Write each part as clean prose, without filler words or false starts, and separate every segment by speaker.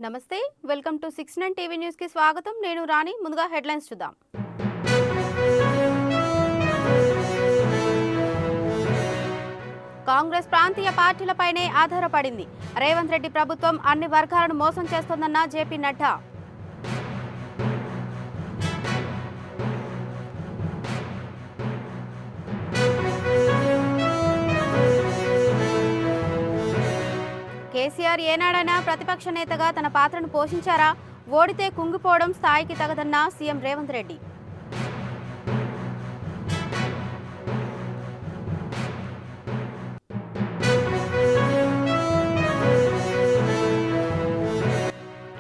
Speaker 1: నమస్తే welcome to 69 TV news కి స్వాగతం నేను రాణి ముందుగా హెడ్లైన్స్ చూద్దాం కాంగ్రెస్ ప్రాంతీయ పార్టీలపైనే ఆధారపడింది రేవంత్ రెడ్డి ప్రభుత్వం అన్ని వర్గాలను మోసం చేస్తోందన్న జేపీ నడ్డా కేసీఆర్ ఏనాడైనా ప్రతిపక్ష నేతగా తన పాత్రను పోషించారా ఓడితే కుంగిపోవడం స్థాయికి తగదన్న సీఎం రేవంత్ రెడ్డి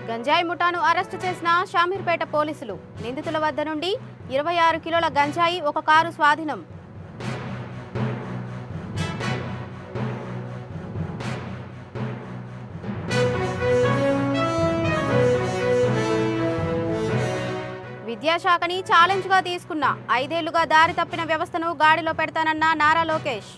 Speaker 1: గంజాయి ముఠాను అరెస్టు చేసిన షామీర్పేట పోలీసులు నిందితుల వద్ద నుండి 26 కిలోల గంజాయి ఒక కారు స్వాధీనం విద్యాశాఖని ఛాలెంజ్ గా తీసుకున్న 5 ఏళ్లుగా దారి తప్పిన వ్యవస్థను గాడిలో పెడతానన్న నారా లోకేష్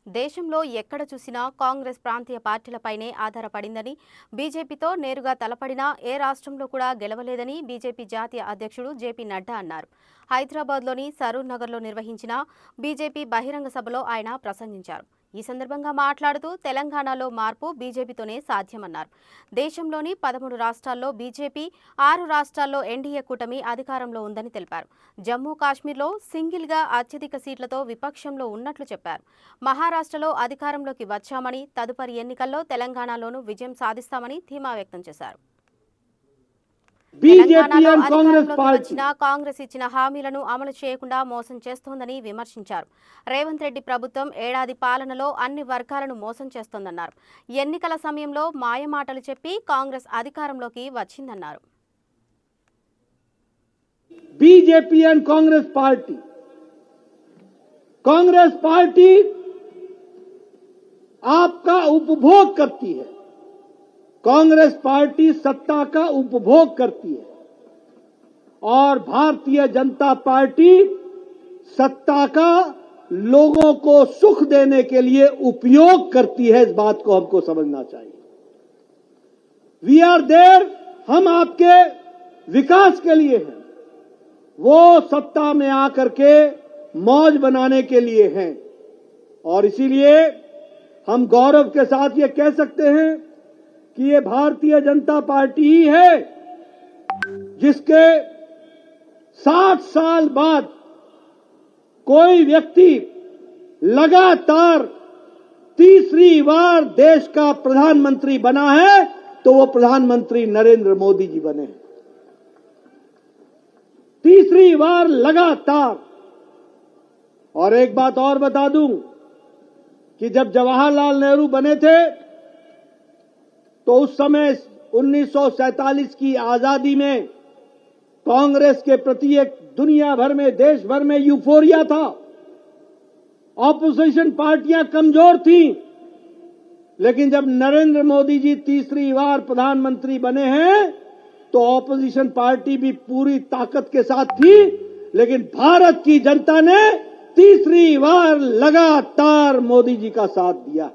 Speaker 1: దేశంలో ఎక్కడ చూసినా కాంగ్రెస్ ప్రాంతీయ పార్టీలపైనే ఆధారపడిందని బీజేపీతో నేరుగా తలపడినా ఏ రాష్ట్రంలో కూడా గెలవలేదని బీజేపీ జాతీయ అధ్యక్షుడు జేపీ నడ్డా అన్నారు హైదరాబాద్లోని సరూర్ నగర్లో నిర్వహించిన బీజేపీ బహిరంగ సభలో ఆయన ప్రసంగించారు ఈ సందర్భంగా మాట్లాడుతూ తెలంగాణలో మార్పు బీజేపీతోనే సాధ్యమన్నారు దేశంలోని 13 రాష్ట్రాల్లో బీజేపీ 6 రాష్ట్రాల్లో ఎన్డీఏ కూటమి అధికారంలో ఉందని తెలిపారు జమ్మూ కాశ్మీర్లో సింగిల్గా అత్యధిక సీట్లతో విపక్షంలో ఉన్నట్లు చెప్పారు మహారాష్ట్రలో అధికారంలోకి వచ్చామని తదుపరి ఎన్నికల్లో తెలంగాణలోనూ విజయం సాధిస్తామని ధీమా వ్యక్తం చేశారు తెలంగాణలో అధికారంలోకి వచ్చిన కాంగ్రెస్ ఇచ్చిన హామీలను అమలు చేయకుండా మోసం చేస్తోందని విమర్శించారు రేవంత్ రెడ్డి ప్రభుత్వం ఏడాది పాలనలో అన్ని వర్గాలను మోసం చేస్తోందన్నారు ఎన్నికల సమయంలో మాయమాటలు చెప్పి కాంగ్రెస్ అధికారంలోకి వచ్చిందన్నారు
Speaker 2: बीजेपी एंड कांग्रेस पार्टी आपका उपभोग करती है कांग्रेस पार्टी सत्ता का उपभोग करती है और भारतीय जनता पार्टी सत्ता का लोगों को सुख देने के लिए उपयोग करती है इस बात को हमको समझना चाहिए वी आर देयर हम आपके विकास के लिए हैं वो सत्ता में आकर के मौज बनाने के लिए हैं और इसीलिए हम गौरव के साथ ये कह सकते हैं कि ये भारतीय जनता पार्टी ही है जिसके 60 साल बाद कोई व्यक्ति लगातार तीसरी बार देश का प्रधानमंत्री बना है तो वो प्रधानमंत्री नरेंद्र मोदी जी बने हैं तीसरी बार लगातार और एक बात और बता दूं कि जब जवाहरलाल नेहरू बने थे तो उस समय 1947 की आजादी में कांग्रेस के प्रति एक दुनिया भर में देश भर में यूफोरिया था ऑपोजिशन पार्टियां कमजोर थीं लेकिन जब नरेंद्र मोदी जी तीसरी बार प्रधानमंत्री बने हैं तो ऑपोजिशन पार्टी भी पूरी ताकत के साथ थी लेकिन भारत की जनता ने तीसरी बार लगातार मोदी जी का साथ दिया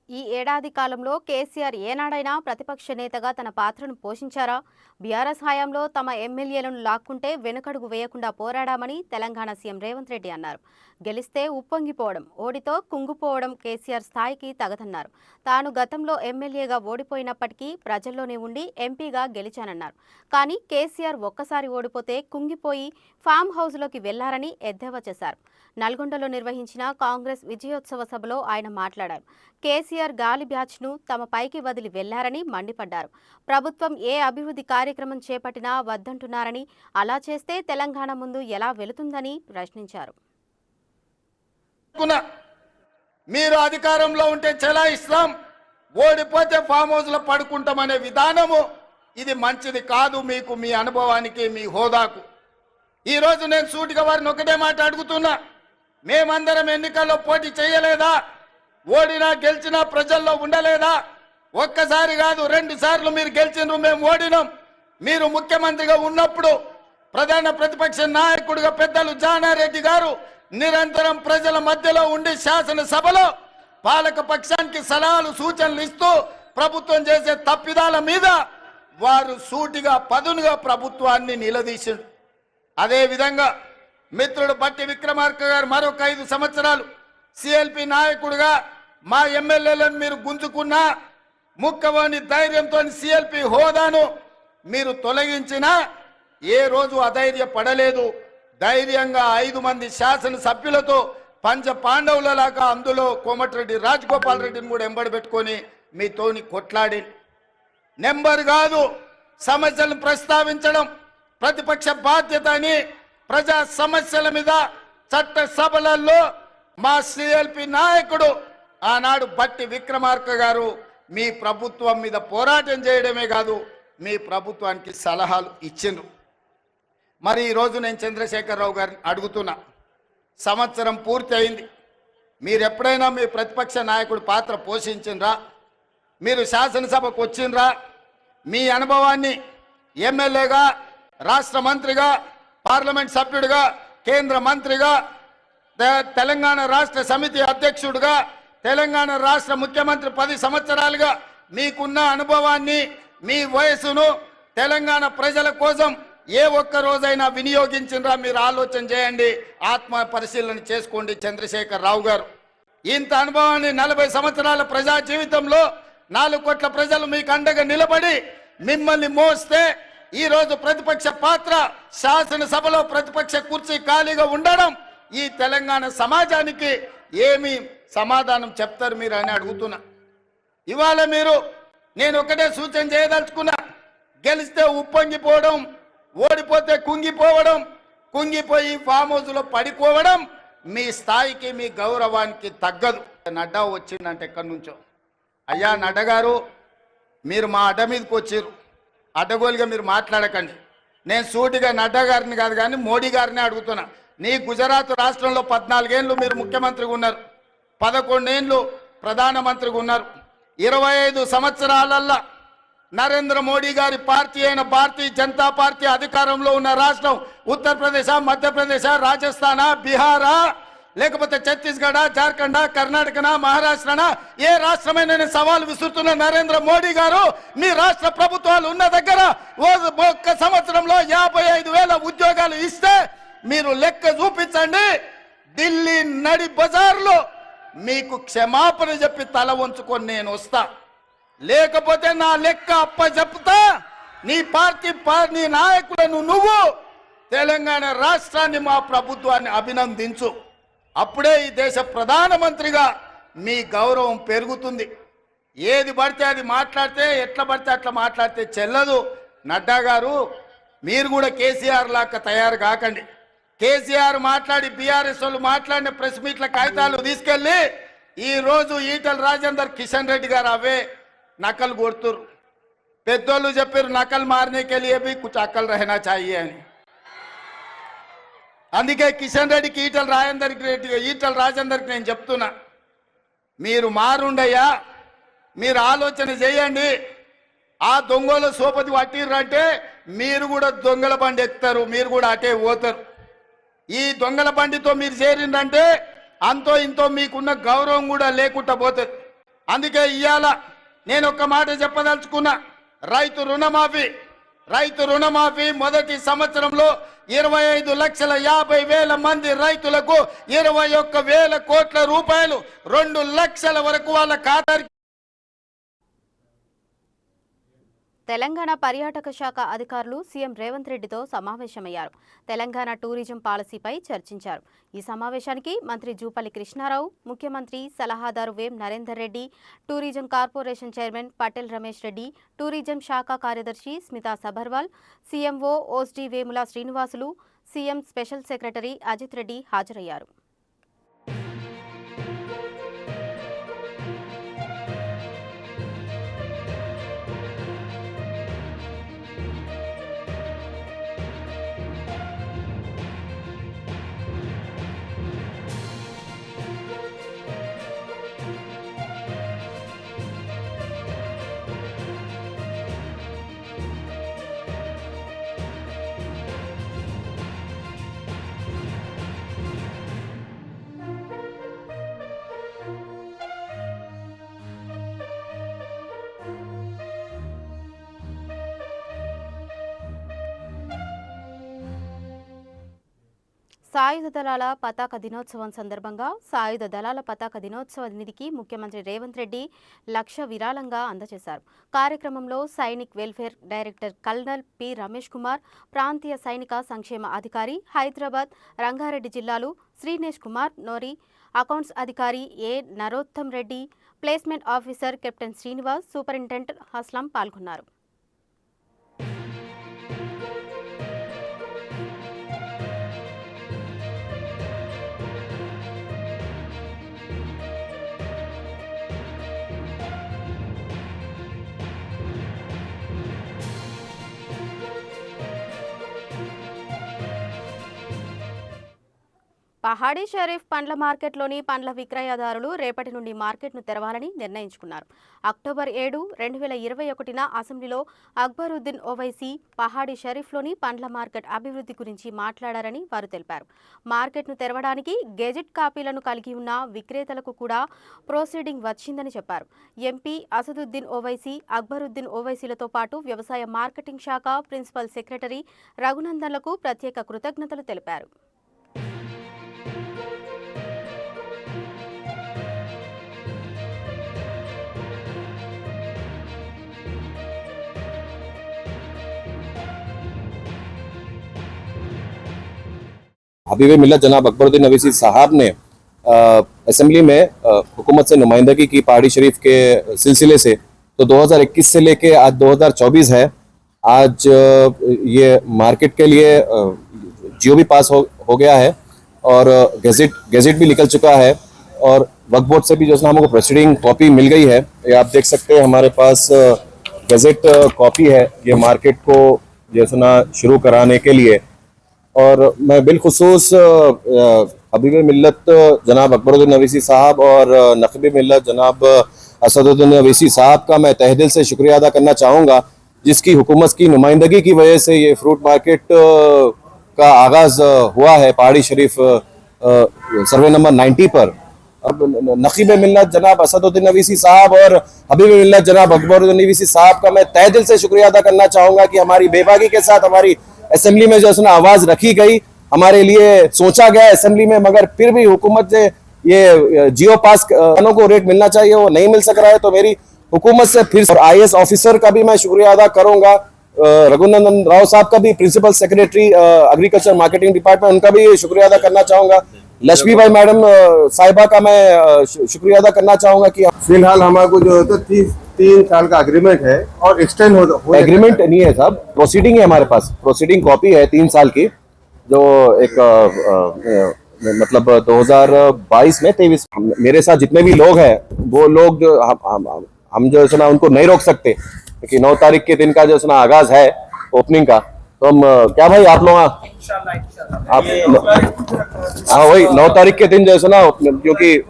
Speaker 1: ఈ ఏడాది కాలంలో కేసీఆర్ ఏనాడైనా ప్రతిపక్ష నేతగా తన పాత్రను పోషించారా బీఆర్ఎస్ హయాంలో తమ ఎమ్మెల్యేలను లాక్కుంటే వెనుకడుగు వేయకుండా పోరాడామని తెలంగాణ సీఎం రేవంత్ రెడ్డి అన్నారు గెలిస్తే ఉప్పొంగిపోవడం ఓడితో కుంగిపోవడం కేసీఆర్ స్థాయికి తగదన్నారు తాను గతంలో ఎమ్మెల్యేగా ఓడిపోయినప్పటికీ ప్రజల్లోనే ఉండి ఎంపీగా గెలిచానన్నారు కానీ కేసీఆర్ ఒక్కసారి ఓడిపోతే కుంగిపోయి ఫామ్ హౌస్లోకి వెళ్లారని ఎద్దేవా చేశారు నల్గొండలో నిర్వహించిన కాంగ్రెస్ విజయోత్సవ సభలో ఆయన మాట్లాడారు కేసీఆర్ గాలి బ్యాచ్ను తమ పైకి వదిలి వెళ్లారని మండిపడ్డారు ప్రభుత్వం ఏ అభివృద్ధి కార్యక్రమం చేపట్టినా వద్దంటున్నారని అలా చేస్తే తెలంగాణ ముందు ఎలా వెళుతుందని ప్రశ్నించారు
Speaker 3: మీరు అధికారంలో ఉంటే చెలాయిస్తాం ఓడిపోతే ఫామ్ హౌస్ లో పడుకుంటామనే విధానము ఇది మంచిది కాదు మీకు మీ అనుభవానికి మీ హోదాకు ఈ రోజు నేను సూటిగా వారిని ఒకటే మాట అడుగుతున్నా మేమందరం ఎన్నికల్లో పోటీ చేయలేదా ఓడినా గెలిచినా ప్రజల్లో ఉండలేదా ఒక్కసారి కాదు 2 సార్లు మీరు గెలిచినారు, మేము ఓడినాం. మీరు ముఖ్యమంత్రిగా ఉన్నప్పుడు ప్రధాన ప్రతిపక్ష నాయకుడిగా పెద్దలు జానారెడ్డి గారు నిరంతరం ప్రజల మధ్యలో ఉండి శాసనసభలో పాలక పక్షానికి సలహాలు సూచనలు ఇస్తూ ప్రభుత్వం చేసే తప్పిదాల మీద వారు సూటిగా పదునుగా ప్రభుత్వాన్ని నిలదీసిండు. అదే విధంగా మిత్రుడు బట్టి విక్రమార్క గారు మరొక 5 సంవత్సరాలు సిఎల్పి నాయకుడిగా మా ఎమ్మెల్యేలను మీరు గుంజుకున్నా ముక్కవని ధైర్యంతో సిఎల్పి హోదాను మీరు తొలగించినా ఏ రోజు అధైర్య పడలేదు. ధైర్యంగా 5 మంది శాసనసభ్యులతో పంచ పాండవులలాగా అందులో కోమటిరెడ్డి రాజగోపాల్ రెడ్డిని కూడా ఎంబడి పెట్టుకొని మీతోని కొట్లాడి నెంబర్ కాదు సమస్యలను ప్రస్తావించడం ప్రతిపక్ష బాధ్యత అని ప్రజా సమస్యల మీద చట్ట సభలలో మా సిఎల్పి నాయకుడు ఆనాడు బట్టి విక్రమార్క గారు మీ ప్రభుత్వం మీద పోరాటం చేయడమే కాదు మీ ప్రభుత్వానికి సలహాలు ఇచ్చిండ్రు. మరి ఈరోజు నేను చంద్రశేఖరరావు గారిని అడుగుతున్నా, సంవత్సరం పూర్తి అయింది. మీరు ఎప్పుడైనా మీ ప్రతిపక్ష నాయకుడి పాత్ర పోషించిండ్రా? మీరు శాసనసభకు వచ్చిండ్రా? మీ అనుభవాన్ని ఎమ్మెల్యేగా, రాష్ట్ర మంత్రిగా, పార్లమెంట్ సభ్యుడిగా, కేంద్ర మంత్రిగా, తెలంగాణ రాష్ట్ర సమితి అధ్యక్షుడిగా, తెలంగాణ రాష్ట్ర ముఖ్యమంత్రి 10 సంవత్సరాలుగా మీకున్న అనుభవాన్ని, మీ వయసును తెలంగాణ ప్రజల కోసం ఏ ఒక్క రోజైనా వినియోగించిండ్రా? మీరు ఆలోచన చేయండి, ఆత్మ పరిశీలన చేసుకోండి. చంద్రశేఖర్ రావు గారు ఇంత అనుభవాన్ని 40 సంవత్సరాల ప్రజా జీవితంలో 4 కోట్ల ప్రజలు మీకు అండగా నిలబడి మిమ్మల్ని మోస్తే ఈరోజు ప్రతిపక్ష పాత్ర శాసనసభలో ప్రతిపక్ష కుర్చీ ఖాళీగా ఉండడం ఈ తెలంగాణ సమాజానికి ఏమి సమాధానం చెప్తారు మీరు అని అడుగుతున్నా. ఇవాళ మీరు నేను ఒకటే సూచన చేయదలుచుకున్నా, గెలిస్తే ఉప్పొంగిపోవడం, ఓడిపోతే కుంగిపోవడం, కుంగిపోయి ఫామ్ హౌస్లో పడిపోవడం మీ స్థాయికి మీ గౌరవానికి తగ్గదు. నడ్డా వచ్చిందంటే ఎక్కడి నుంచో, అయ్యా నడ్డా గారు మీరు మా అడ్డ మీదకి వచ్చారు, అడ్డగోలుగా మీరు మాట్లాడకండి. నేను సూటిగా నడ్డా గారిని కాదు కానీ మోడీ గారిని అడుగుతున్నా. నీ గుజరాత్ రాష్ట్రంలో 14 ఏళ్ళు మీరు ముఖ్యమంత్రిగా ఉన్నారు, 11 ఏళ్ళు ప్రధానమంత్రిగా ఉన్నారు. 25 సంవత్సరాలల్లా నరేంద్ర మోడీ గారి పార్టీ అయిన భారతీయ జనతా పార్టీ అధికారంలో ఉన్న రాష్ట్రం ఉత్తరప్రదేశ్, మధ్యప్రదేశ్, రాజస్థాన్, బీహారా, లేకపోతే ఛత్తీస్గఢ, జార్ఖండ్, కర్ణాటకనా, మహారాష్ట్రనా, ఏ రాష్ట్రమైన సవాల్ విసురుతున్న నరేంద్ర మోడీ గారు మీ రాష్ట్ర ప్రభుత్వాలు ఉన్న దగ్గర ఒక్క సంవత్సరంలో 55,000 ఉద్యోగాలు ఇస్తే మీరు లెక్క చూపించండి. ఢిల్లీ నడి బజార్లో మీకు క్షమాపణ చెప్పి తల వంచుకొని నేను వస్తా, లేకపోతే నా లెక్క అప్ప చెప్తా. నీ పార్టీ నీ నాయకులను నువ్వు తెలంగాణ రాష్ట్రాన్ని మా ప్రభుత్వాన్ని అభినందించు. అప్పుడే ఈ దేశ ప్రధానమంత్రిగా మీ గౌరవం పెరుగుతుంది. ఏది పడితే అది మాట్లాడితే, ఎట్లా పడితే అట్లా మాట్లాడితే చెల్లదు. నడ్డా గారు మీరు కూడా కేసీఆర్ లాగా తయారు కాకండి. కేసీఆర్ మాట్లాడి బీఆర్ఎస్ వాళ్ళు మాట్లాడిన ప్రెస్ మీట్ల కాగితాలు తీసుకెళ్లి ఈ రోజు ఈటల రాజేందర్, కిషన్ రెడ్డి గారు అవే నకలు కొడుతురు. పెద్దోళ్ళు చెప్పారు నకలు మారనేకే లియే భీ కుచ్ అకల్ రహనా చాహియే అని. అందుకే కిషన్ రెడ్డికి ఈటల రాజేందర్కి నేను చెప్తున్నా, మీరు మారుండయ్యా, మీరు ఆలోచన చేయండి. ఆ దొంగల సోపతి పట్టిర్రంటే మీరు కూడా దొంగల బండి ఎక్కుతారు, మీరు కూడా అటే పోతారు. ఈ దొంగల బండితో మీరు చేరిందంటే అంతో ఇంతో మీకున్న గౌరవం కూడా లేకుండా పోతుంది. అందుకే ఇవాళ నేను ఒక మాట చెప్పదలుచుకున్నా, రైతు రుణమాఫీ మొదటి సంవత్సరంలో 25,50,000 మంది రైతులకు 21,000 కోట్ల రూపాయలు 2 లక్షల వరకు వాళ్ళ ఖాతాకి.
Speaker 1: తెలంగాణ పర్యాటక శాఖ అధికారులు సీఎం రేవంత్ రెడ్డితో సమావేశమయ్యారు. తెలంగాణ టూరిజం పాలసీపై చర్చించారు. ఈ సమావేశానికి మంత్రి జూపల్లి కృష్ణారావు, ముఖ్యమంత్రి సలహాదారు Vem Narender Reddy, tourism corporation chairman Patel Ramesh Reddy, tourism శాఖ కార్యదర్శి Smita Sabharwal, CMO OSD Vemula Srinivasulu, CM special secretary Ajit Reddy హాజరయ్యారు. సాయుధ దళాల పతాక దినోత్సవం సందర్భంగా సాయుధ దళాల పతాక దినోత్సవ నిధికి ముఖ్యమంత్రి రేవంత్ రెడ్డి లక్ష విరాళంగా అందజేశారు. కార్యక్రమంలో Sainik welfare director colonel P Ramesh Kumar, ప్రాంతీయ సైనిక సంక్షేమ అధికారి హైదరాబాద్, రంగారెడ్డి జిల్లాలు శ్రీనేష్ కుమార్ నోరి, అకౌంట్స్ అధికారి A Narottam Reddy, placement officer captain Srinivas, superintendent Aslam పాల్గొన్నారు. పహాడీ షరీఫ్ పండ్ల మార్కెట్లోని పండ్ల విక్రయదారులు రేపటి నుండి మార్కెట్ను తెరవాలని నిర్ణయించుకున్నారు. అక్టోబర్ 7, 2021న అసెంబ్లీలో అక్బరుద్దీన్ ఓవైసీ పహాడీ షరీఫ్లోని పండ్ల మార్కెట్ అభివృద్ధి గురించి మాట్లాడారని వారు తెలిపారు. మార్కెట్ను తెరవడానికి గెజెట్ కాపీలను కలిగి ఉన్న విక్రేతలకు కూడా ప్రొసీడింగ్ వచ్చిందని చెప్పారు. ఎంపీ అసదుద్దీన్ ఓవైసీ, అక్బరుద్దీన్ ఓవైసీలతో పాటు వ్యవసాయ మార్కెటింగ్ శాఖ ప్రిన్సిపల్ సెక్రటరీ రఘునందన్లకు ప్రత్యేక కృతజ్ఞతలు తెలిపారు.
Speaker 4: हबीब मिल्लत जनाब अकबरुद्दीन ओवैसी साहब ने असेंबली में हुकूमत से नुमाइंदगी की पहाड़ी शरीफ के सिलसिले से, तो 2021 से लेके आज 2024 है। आज ये मार्केट के लिए जियो भी पास हो गया है और गैजेट भी निकल चुका है और वक्फ बोर्ड से भी जो है हमको प्रोसीडिंग कॉपी मिल गई है। ये आप देख सकते हैं हमारे पास गैजेट कॉपी है ये मार्केट को जो है ना शुरू कराने के लिए। और मैं बिलखुसूस हबीब मिल्लत जनाब अकबरुद्दीन ओवैसी साहब और नक़ीब मिल्लत जनाब असदुद्दीन ओवैसी साहब का मैं तहे दिल से शुक्रिया अदा करना चाहूँगा, जिसकी हुकूमत की नुमाइंदगी की वजह से ये फ्रूट मार्केट का आगाज़ हुआ है पहाड़ी शरीफ सर्वे नंबर 90 पर। अब नक़ीब मिल्लत जनाब असदुद्दीन ओवैसी साहब और हबीब मिल्लत जनाब अकबरुद्दीन ओवैसी साहब का मैं तहे दिल से शुक्रिया अदा करना चाहूँगा कि हमारी बेबाकी के साथ हमारी असेंबली में जो है आवाज रखी गई, हमारे लिए सोचा गया असेंबली में, मगर फिर भी हुकूमत से ये जियो पास को रेट मिलना चाहिए वो नहीं मिल सक रहा है। तो मेरी हुकूमत से फिर और IAS ऑफिसर का भी मैं शुक्रिया अदा करूंगा, रघुनंदन राव साहब का भी, principal secretary agriculture marketing department, उनका भी शुक्रिया अदा करना चाहूंगा। लक्ष्मी भाई मैडम साहिबा का मैं शुक्रिया अदा करना चाहूंगा कि
Speaker 5: फिलहाल हमारे को जो है तो 3 साल का एग्रीमेंट है और एक्सटेंड हो
Speaker 4: एग्रीमेंट नहीं है साहब, प्रोसीडिंग है हमारे पास, प्रोसीडिंग कॉपी है 3 साल की, जो एक मतलब 2022 में 23 मेरे साथ जितने भी लोग हैं वो लोग जो हम जो है ना उनको नहीं रोक सकते, क्योंकि 9 तारीख के दिन का जो है ना आगाज है ओपनिंग का। तो हम क्या भाई आप लोग आप हाँ वही 9 तारीख के दिन जो है ना, क्योंकि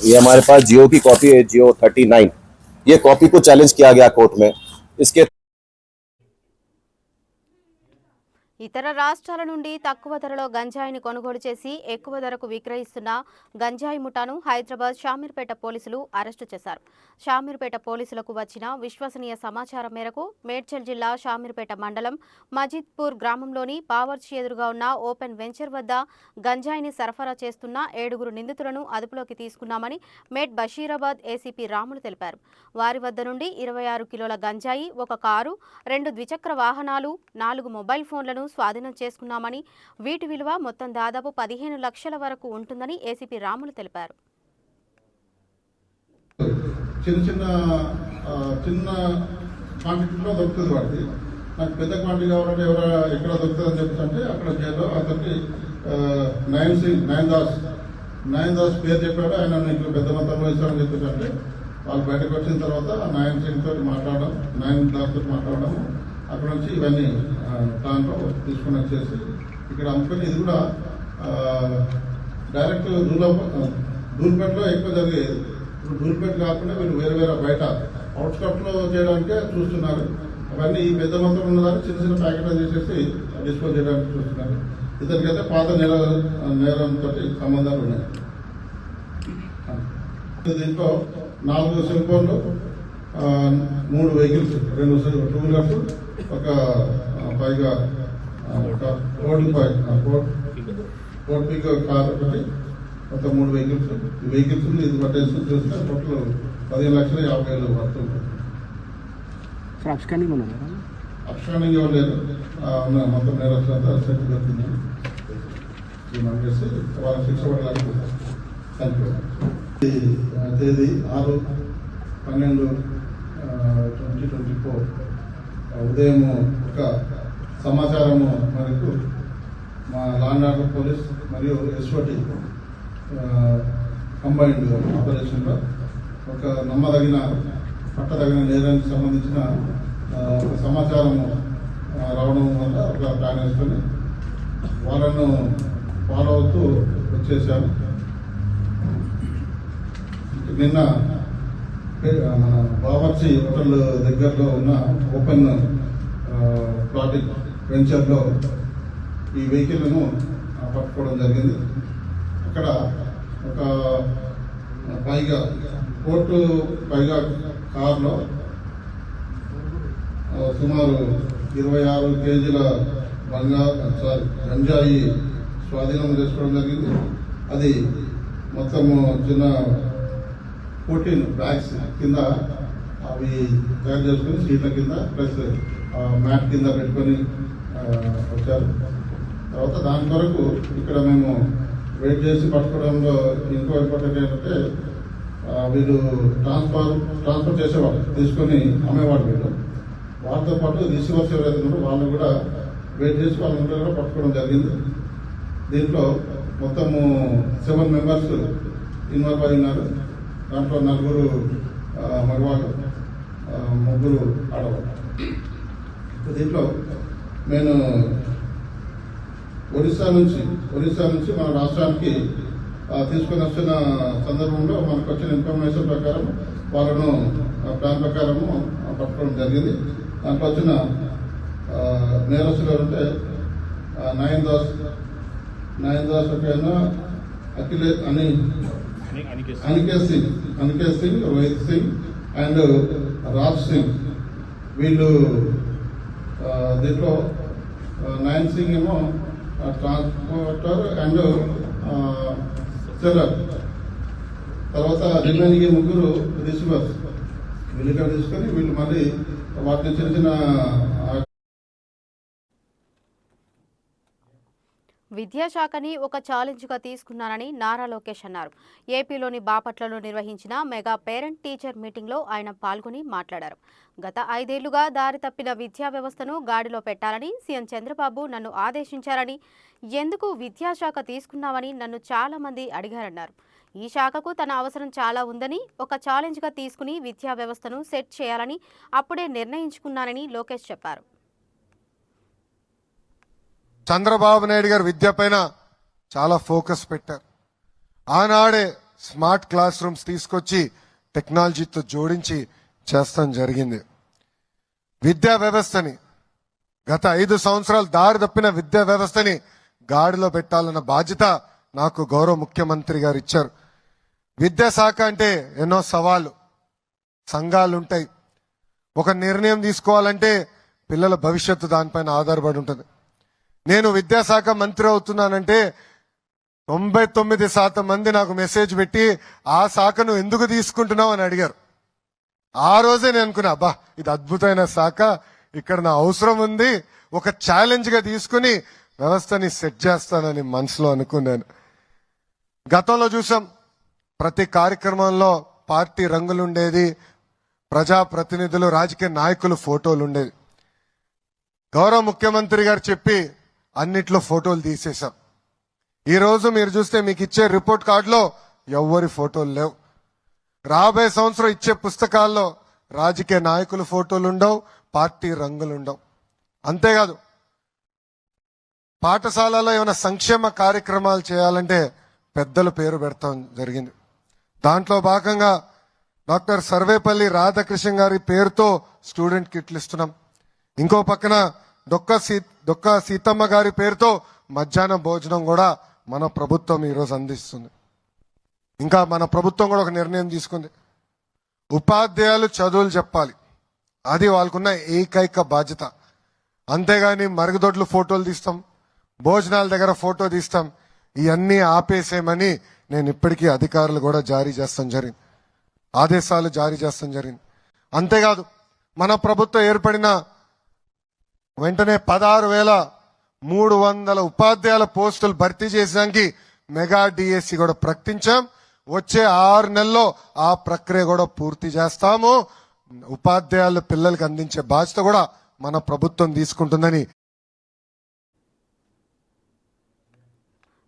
Speaker 4: ये हमारे पास जियो की कॉपी है, जियो 39, ये कॉपी को चैलेंज किया गया कोर्ट में। इसके
Speaker 1: ఇతర రాష్ట్రాల నుండి తక్కువ ధరలో గంజాయిని కొనుగోలు చేసి ఎక్కువ ధరకు విక్రయిస్తున్న గంజాయి ముఠాను హైదరాబాద్ షామీర్పేట పోలీసులు అరెస్టు చేశారు. షామీర్పేట పోలీసులకు వచ్చిన విశ్వసనీయ సమాచారం మేరకు మేడ్చల్ జిల్లా షామీర్పేట మండలం మజిద్పూర్ గ్రామంలోని బావర్చి ఎదురుగా ఉన్న ఓపెన్ వెంచర్ వద్ద గంజాయిని సరఫరా చేస్తున్న 7 నిందితులను అదుపులోకి తీసుకున్నామని మేడ్ బషీరాబాద్ ఏసీపీ రాములు తెలిపారు. వారి వద్ద నుండి 26 కిలోల గంజాయి, 1 కారు, 2 ద్విచక్ర వాహనాలు, 4 మొబైల్ ఫోన్లను స్వాధీనం చేసుకున్నామని, వీటి విలువ మొత్తం దాదాపు 15 లక్షల వరకు ఉంటుందని ఏసీపీ రాములు తెలిపారు.
Speaker 6: చిన్న క్వాంటిటీలో దొరుకుతుంది వాడికి, నాకు పెద్ద క్వాంటిటీ కావాలంటే ఎక్కడ దొరుకుతుంది అని చెప్పేసి అంటే అక్కడ జైల్లో అతనికి నయన్ దాస్ పేరు చెప్పాడు. ఆయన నీకు పెద్ద మొత్తంలో ఇస్తామని చెప్పేసి అంటే వాళ్ళు బయటకు వచ్చిన తర్వాత నయన్ సింగ్ తోటి మాట్లాడడం, నయన్ దాస్ తోటి మాట్లాడడం, అక్కడ నుంచి ఇవన్నీ దాంట్లో తీసుకుని వచ్చేసి ఇక్కడ అమ్ముకొని, ఇది కూడా డైరెక్ట్ దూల్పేటలో ఎక్కువ జరిగేది. ఇప్పుడు దూల్పేట కాకుండా వీళ్ళు వేరే బయట అవుట్స్కట్లో చేయడానికే చూస్తున్నారు. అవన్నీ ఈ పెద్ద మొత్తం ఉన్నదాన్ని చిన్న ప్యాకెట్లు చేసేసి డిస్పోజ్ చేయడానికి చూస్తున్నారు. ఇతనికైతే పాత నేరంతో సంబంధాలు ఉన్నాయి. దీంట్లో 4 సెల్ ఫోన్లు, 3 వెహికల్స్, 2 టూ వీలర్స్, ఒక పైగా ఓటీపీ కార్ ఒకటి, మొత్తం 3 వెహికల్స్. ఈ వెహికల్స్ ఇది పట్టేసి చూస్తే టోటల్ 15,50,000 పడుతుంది. అప్స్కానింగ్ ఇవ్వలేదు, మొత్తం నేరస్తులంతా సెట్ దొరికిందని డిమాండ్ చేసి వాళ్ళకి శిక్ష పడడానికి తేదీ 6/12/2024 ఉదయం ఒక సమాచారము మేరకు మా లా అండ్ ఆర్డర్ పోలీస్ మరియు ఎస్ఓటి కంబైన్డ్ ఆపరేషన్లో ఒక నమ్మదగిన పట్టదగిన నేరానికి సంబంధించిన ఒక సమాచారము రావడం వల్ల ఒక ప్లాన్ వేసుకొని వాళ్ళను ఫాలో అవుతూ వచ్చేసాము. నిన్న మన బావర్చి హోటల్ దగ్గరలో ఉన్న ఓపెన్ ప్లాటింగ్ వెంచర్లో ఈ వెహికల్ను పట్టుకోవడం జరిగింది. అక్కడ ఒక పైగా కార్లో సుమారు 26 కేజీల గంజాయి స్వాధీనం చేసుకోవడం జరిగింది. అది మొత్తము చిన్న 14 బ్యాగ్స్ కింద అవి తయారు చేసుకుని సీట్ల కింద ప్లస్ మ్యాట్ కింద పెట్టుకొని వచ్చారు. తర్వాత దాని కొరకు ఇక్కడ మేము వెయిట్ చేసి పట్టుకోవడంలో ఇంకో ఇంపార్టెంట్ ఏంటంటే వీళ్ళు ట్రాన్స్ఫర్ చేసేవాళ్ళు, తీసుకొని అమ్మేవాళ్ళు. వీళ్ళు వాళ్ళతో పాటు రిసీవర్స్ ఎవరైతే ఉన్నారో వాళ్ళు కూడా వెయిట్ చేసి వాళ్ళ కూడా పట్టుకోవడం జరిగింది. దీంట్లో మొత్తము 7 మెంబర్స్ ఇన్వాల్వ్ అయి ఉన్నారు. దాంట్లో 4 మగవాళ్ళు, 3 ఆడవాళ్ళు. దీంట్లో నేను ఒరిస్సా నుంచి మన రాష్ట్రానికి తీసుకొని వస్తున్న సందర్భంలో మనకు వచ్చిన ఇన్ఫర్మేషన్ ప్రకారం వాళ్ళను ప్లాన్ ప్రకారము పట్టుకోవడం జరిగింది. దాంట్లో వచ్చిన నేరస్తులు అంటే నయన్ దాస్ ఒకైనా అనికేత్ సింగ్, రోహిత్ సింగ్ అండ్ రాజ్ సింగ్. వీళ్ళు దీంట్లో నయన్ సింగ్ ఏమో ట్రాన్స్పోర్టర్ అండ్ సెల్లర్. తర్వాత రిమైనింగ్ 3 రిసీవర్స్. వీళ్ళు ఇక్కడ తీసుకొని వీళ్ళు మళ్ళీ వాటిని చిన్న
Speaker 1: విద్యాశాఖని ఒక ఛాలెంజ్గా తీసుకున్నానని నారా లోకేష్ అన్నారు. ఏపీలోని బాపట్లలో నిర్వహించిన మెగా పేరెంట్ టీచర్ మీటింగ్లో ఆయన పాల్గొని మాట్లాడారు. గత 5 ఏళ్లుగా దారి తప్పిన విద్యా వ్యవస్థను గాడిలో పెట్టాలని సీఎం చంద్రబాబు నన్ను ఆదేశించారని, ఎందుకు విద్యాశాఖ తీసుకున్నామని నన్ను చాలా మంది అడిగారన్నారు. ఈ శాఖకు తన అవసరం చాలా ఉందని, ఒక ఛాలెంజ్గా తీసుకుని విద్యా వ్యవస్థను సెట్ చేయాలని అప్పుడే నిర్ణయించుకున్నానని లోకేష్ చెప్పారు.
Speaker 7: చంద్రబాబు నాయుడు గారు విద్య పైన చాలా ఫోకస్ పెట్టారు. ఆనాడే స్మార్ట్ క్లాస్ రూమ్స్ తీసుకొచ్చి టెక్నాలజీతో జోడించి చేస్తాం జరిగింది. విద్యా వ్యవస్థని గత 5 సంవత్సరాలు దారి తప్పిన విద్యా వ్యవస్థని గాడిలో పెట్టాలన్న బాధ్యత నాకు గౌరవ ముఖ్యమంత్రి గారు ఇచ్చారు. విద్యాశాఖ అంటే ఎన్నో సవాళ్ళు, సంఘాలుంటాయి. ఒక నిర్ణయం తీసుకోవాలంటే పిల్లల భవిష్యత్తు దానిపైన ఆధారపడి ఉంటుంది. నేను విద్యాశాఖ మంత్రి అవుతున్నానంటే 99% మంది నాకు మెసేజ్ పెట్టి ఆ శాఖను ఎందుకు తీసుకుంటున్నావు అని అడిగారు. ఆ రోజే నేను అనుకున్నా, అబ్బా ఇది అద్భుతమైన శాఖ, ఇక్కడ నా అవసరం ఉంది, ఒక ఛాలెంజ్ గా తీసుకుని వ్యవస్థని సెట్ చేస్తానని మనసులో అనుకున్నాను. గతంలో చూసాం, ప్రతి కార్యక్రమంలో పార్టీ రంగులుండేది, ప్రజాప్రతినిధులు, రాజకీయ నాయకులు ఫోటోలు ఉండేది. గౌరవ ముఖ్యమంత్రి గారు చెప్పి అన్నిట్లో ఫోటోలు తీసేశాం. ఈ రోజు మీరు చూస్తే మీకు ఇచ్చే రిపోర్ట్ కార్డులో ఎవ్వరి ఫోటోలు లేవు. రాబోయే సంవత్సరం ఇచ్చే పుస్తకాల్లో రాజకీయ నాయకుల ఫోటోలు ఉండవు, పార్టీ రంగులు ఉండవు. అంతేకాదు, పాఠశాలలో ఏమైనా సంక్షేమ కార్యక్రమాలు చేయాలంటే పెద్దల పేరు పెడతాం జరిగింది. దాంట్లో భాగంగా డాక్టర్ సర్వేపల్లి రాధాకృష్ణ గారి పేరుతో స్టూడెంట్ కిట్లు ఇస్తున్నాం. ఇంకో పక్కన డొక్క సీతమ్మ గారి పేరుతో మధ్యాహ్న భోజనం కూడా మన ప్రభుత్వం ఈరోజు అందిస్తుంది. ఇంకా మన ప్రభుత్వం కూడా ఒక నిర్ణయం తీసుకుంది, ఉపాధ్యాయులు చదువులు చెప్పాలి, అది వాళ్ళకున్న ఏకైక బాధ్యత. అంతేగాని మరుగుదొడ్లు ఫోటోలు తీస్తాం, భోజనాల దగ్గర ఫోటో తీస్తాం, ఇవన్నీ ఆపేసేమని నేను ఇప్పటికీ అధికారులు కూడా ఆదేశాలు జారీ చేస్తాం జరిగింది. అంతేకాదు మన ప్రభుత్వం ఏర్పడిన వెంటనే 16,300 ఉపాధ్యాయుల పోస్టులు భర్తీ చేసానికి మెగా డిఎస్సి కూడా ప్రకటించాం. వచ్చే 6 నెలల్లో ఆ ప్రక్రియ కూడా పూర్తి చేస్తాము. ఉపాధ్యాయుల పిల్లలకు అందించే బాధ్యత కూడా మన ప్రభుత్వం తీసుకుంటుందని.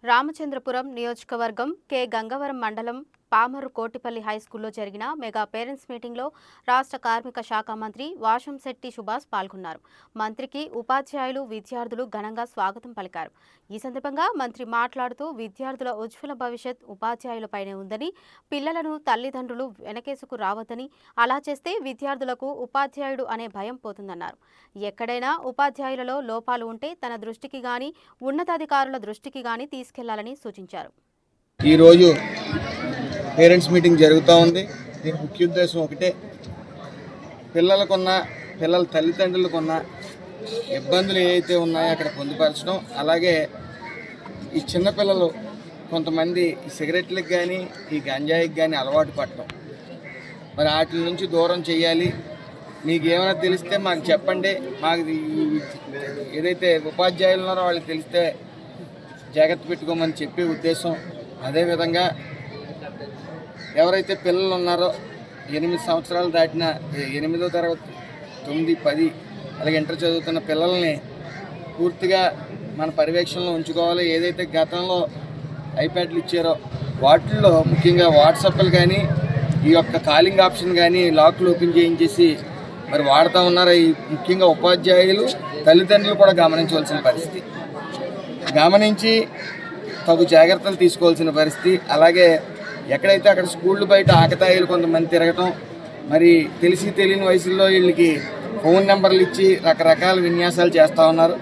Speaker 1: రామచంద్రపురం నియోజకవర్గం కె గంగవరం మండలం పామరు కోటిపల్లి హైస్కూల్లో జరిగిన మెగా పేరెంట్స్ మీటింగ్లో రాష్ట్ర కార్మిక శాఖ మంత్రి వాషంశెట్టి సుభాష్ పాల్గొన్నారు. మంత్రికి ఉపాధ్యాయులు, విద్యార్థులు ఘనంగా స్వాగతం పలికారు. ఈ సందర్భంగా మంత్రి మాట్లాడుతూ విద్యార్థుల ఉజ్వల భవిష్యత్ ఉపాధ్యాయులపైనే ఉందని, పిల్లలను తల్లిదండ్రులు వెనకేసుకు రావద్దని, అలా చేస్తే విద్యార్థులకు ఉపాధ్యాయుడు అనే భయం పోతుందన్నారు. ఎక్కడైనా ఉపాధ్యాయులలో లోపాలు ఉంటే తన దృష్టికి గాని, ఉన్నతాధికారుల దృష్టికి గాని తీసుకెళ్లాలని సూచించారు.
Speaker 8: ఈరోజు పేరెంట్స్ మీటింగ్ జరుగుతూ ఉంది. దీని ముఖ్య ఉద్దేశం ఒకటే, పిల్లల తల్లిదండ్రులకున్న ఇబ్బందులు ఏవైతే ఉన్నాయో అక్కడ పొందుపరచడం, అలాగే ఈ చిన్నపిల్లలు కొంతమంది ఈ సిగరెట్లకు కానీ ఈ గంజాయికి కానీ అలవాటు పడటం, మరి వాటి నుంచి దూరం చేయాలి. మీకు ఏమైనా తెలిస్తే మాకు చెప్పండి, మాకు ఏదైతే ఉపాధ్యాయులు ఉన్నారో వాళ్ళకి తెలిస్తే జాగ్రత్త పెట్టుకోమని చెప్పే ఉద్దేశం. అదేవిధంగా ఎవరైతే పిల్లలు ఉన్నారో 8 సంవత్సరాలు దాటిన 8వ తరగతి 9, 10 అలాగే ఇంటర్ చదువుతున్న పిల్లల్ని పూర్తిగా మన పర్యవేక్షణలో ఉంచుకోవాలి. ఏదైతే గతంలో ఐప్యాడ్లు ఇచ్చారో వాటిల్లో ముఖ్యంగా వాట్సాప్లు కానీ ఈ యొక్క కాలింగ్ ఆప్షన్ కానీ లాక్లు ఓపెన్ చేయించేసి మరి వాడుతూ ఉన్నారో ఈ ముఖ్యంగా ఉపాధ్యాయులు, తల్లిదండ్రులు కూడా గమనించవలసిన పరిస్థితి, గమనించి తగు జాగ్రత్తలు తీసుకోవాల్సిన పరిస్థితి. అలాగే ఎక్కడైతే అక్కడ స్కూళ్ళు బయట ఆకతాయిలు కొంతమంది తిరగటం, మరి తెలియని వయసుల్లో వీళ్ళకి ఫోన్ నెంబర్లు ఇచ్చి రకరకాల విన్యాసాలు చేస్తూ ఉన్నారు.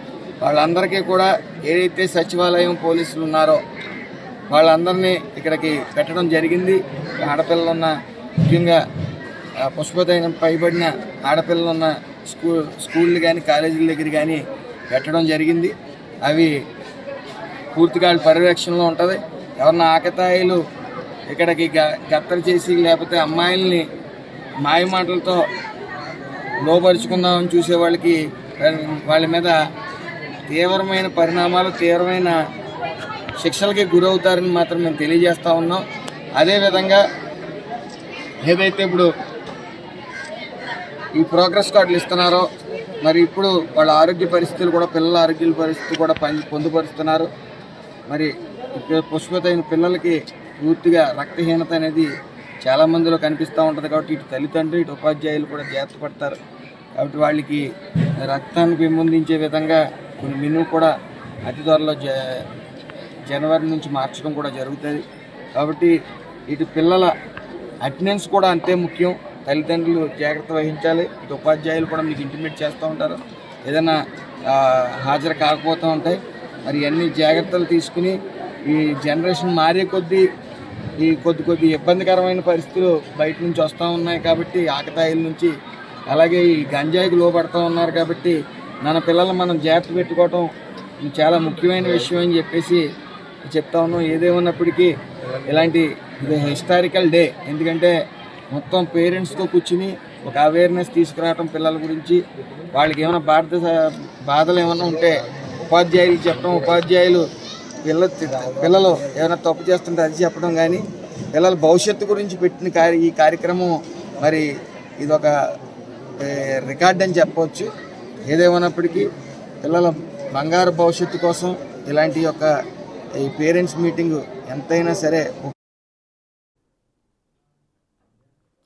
Speaker 8: వాళ్ళందరికీ కూడా ఏదైతే సచివాలయం పోలీసులు ఉన్నారో వాళ్ళందరినీ ఇక్కడికి పెట్టడం జరిగింది. ఆడపిల్లలు ఉన్న ముఖ్యంగా పుష్పదైన పైబడిన ఆడపిల్లలు ఉన్న స్కూళ్ళు కానీ కాలేజీల దగ్గర కానీ పెట్టడం జరిగింది. అవి పూర్తిగా వాళ్ళ పర్యవేక్షణలో ఉంటుంది. ఎవరన్నా ఆకతాయిలు ఇక్కడికి గత్తర చేసి లేకపోతే అమ్మాయిల్ని మాయమాటలతో లోపరుచుకుందామని చూసే వాళ్ళ మీద తీవ్రమైన పరిణామాలు, తీవ్రమైన శిక్షలకి గురవుతారని మాత్రం మేము తెలియజేస్తూ ఉన్నాం. అదేవిధంగా ఏదైతే ఇప్పుడు ఈ ప్రోగ్రెస్ కార్డులు ఇస్తున్నారో మరి ఇప్పుడు వాళ్ళ ఆరోగ్య పరిస్థితులు కూడా, పిల్లల ఆరోగ్య పరిస్థితి కూడా పొందుపరుస్తున్నారు. మరి పుష్పతైన పిల్లలకి పూర్తిగా రక్తహీనత అనేది చాలామందిలో కనిపిస్తూ ఉంటుంది. కాబట్టి ఇటు తల్లిదండ్రులు ఇటు ఉపాధ్యాయులు కూడా జాగ్రత్త పడతారు. కాబట్టి వాళ్ళకి రక్తాన్ని పెంపొందించే విధంగా కొన్ని మెనూ కూడా అతి త్వరలో జనవరి నుంచి మార్చడం కూడా జరుగుతుంది. కాబట్టి ఇటు పిల్లల అటెండెన్స్ కూడా అంతే ముఖ్యం. తల్లిదండ్రులు జాగ్రత్త వహించాలి. ఇటు ఉపాధ్యాయులు కూడా మీకు ఇంటిమేట్ చేస్తూ ఉంటారు, ఏదైనా హాజరు కాకపోతూ ఉంటాయి. మరి ఇవన్నీ జాగ్రత్తలు తీసుకుని ఈ జనరేషన్ మారే కొద్దీ ఈ కొద్ది ఇబ్బందికరమైన పరిస్థితులు బయట నుంచి వస్తూ ఉన్నాయి. కాబట్టి ఆకతాయిల నుంచి అలాగే ఈ గంజాయికి లోపడుతూ ఉన్నారు. కాబట్టి మన పిల్లలు మనం జాగ్రత్త పెట్టుకోవటం చాలా ముఖ్యమైన విషయం అని చెప్పేసి చెప్తా ఉన్నాం. ఏదేమన్నప్పటికీ ఇలాంటి ఇది హిస్టారికల్ డే, ఎందుకంటే మొత్తం పేరెంట్స్తో కూర్చుని ఒక అవేర్నెస్ తీసుకురావటం పిల్లల గురించి, వాళ్ళకి ఏమైనా బాధలు ఏమైనా ఉంటే ఉపాధ్యాయులు చెప్పడం, ఉపాధ్యాయులు పిల్లలు ఏమైనా తప్పు చేస్తుంటే అది చెప్పడం, కానీ పిల్లల భవిష్యత్తు గురించి పెట్టిన ఈ కార్యక్రమం మరి ఇది ఒక రికార్డ్ అని చెప్పవచ్చు. ఏదేమన్నప్పటికీ పిల్లల బంగారు భవిష్యత్తు కోసం ఇలాంటి యొక్క ఈ పేరెంట్స్ మీటింగ్ ఎంతైనా సరే.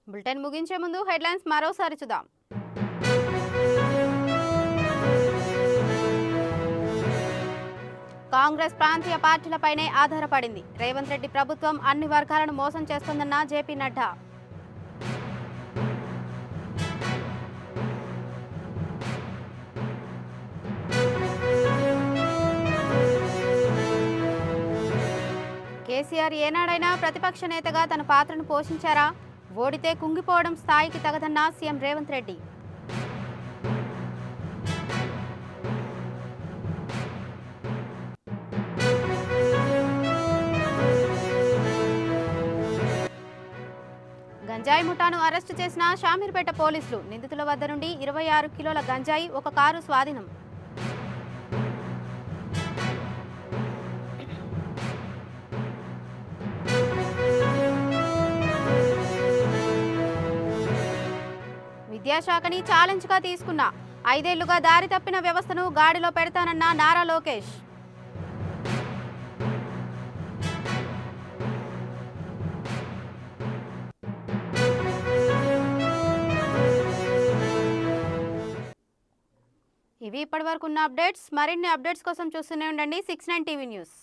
Speaker 1: బులెటిన్ ముగించే ముందు హెడ్లైన్స్ మరోసారి చూద్దాం. కాంగ్రెస్ ప్రాంతీయ పార్టీలపైనే ఆధారపడింది. రేవంత్ రెడ్డి ప్రభుత్వం అన్ని వర్గాలను మోసం చేస్తోందన్న జేపీ నడ్డా. కేసీఆర్ ఏనాడైనా ప్రతిపక్ష నేతగా తన పాత్రను పోషించారా? ఓడితే కుంగిపోవడం స్థాయికి తగదన్న సీఎం రేవంత్ రెడ్డి. గంజాయి ముఠాను అరెస్టు చేసిన షామీర్పేట పోలీసులు. నిందితుల వద్ద నుండి 26 కిలోల గంజాయి, ఒక కారు స్వాధీనం. విద్యాశాఖని ఛాలెంజ్గా తీసుకున్న 5 ఏళ్లుగా దారి తప్పిన వ్యవస్థను గాడిలో పెడతానన్న నారా లోకేష్. ఇవి ఇప్పటివరకు ఉన్న అప్డేట్స్. మరిన్ని అప్డేట్స్ కోసం చూస్తూనే ఉండండి 69 టీవీ న్యూస్.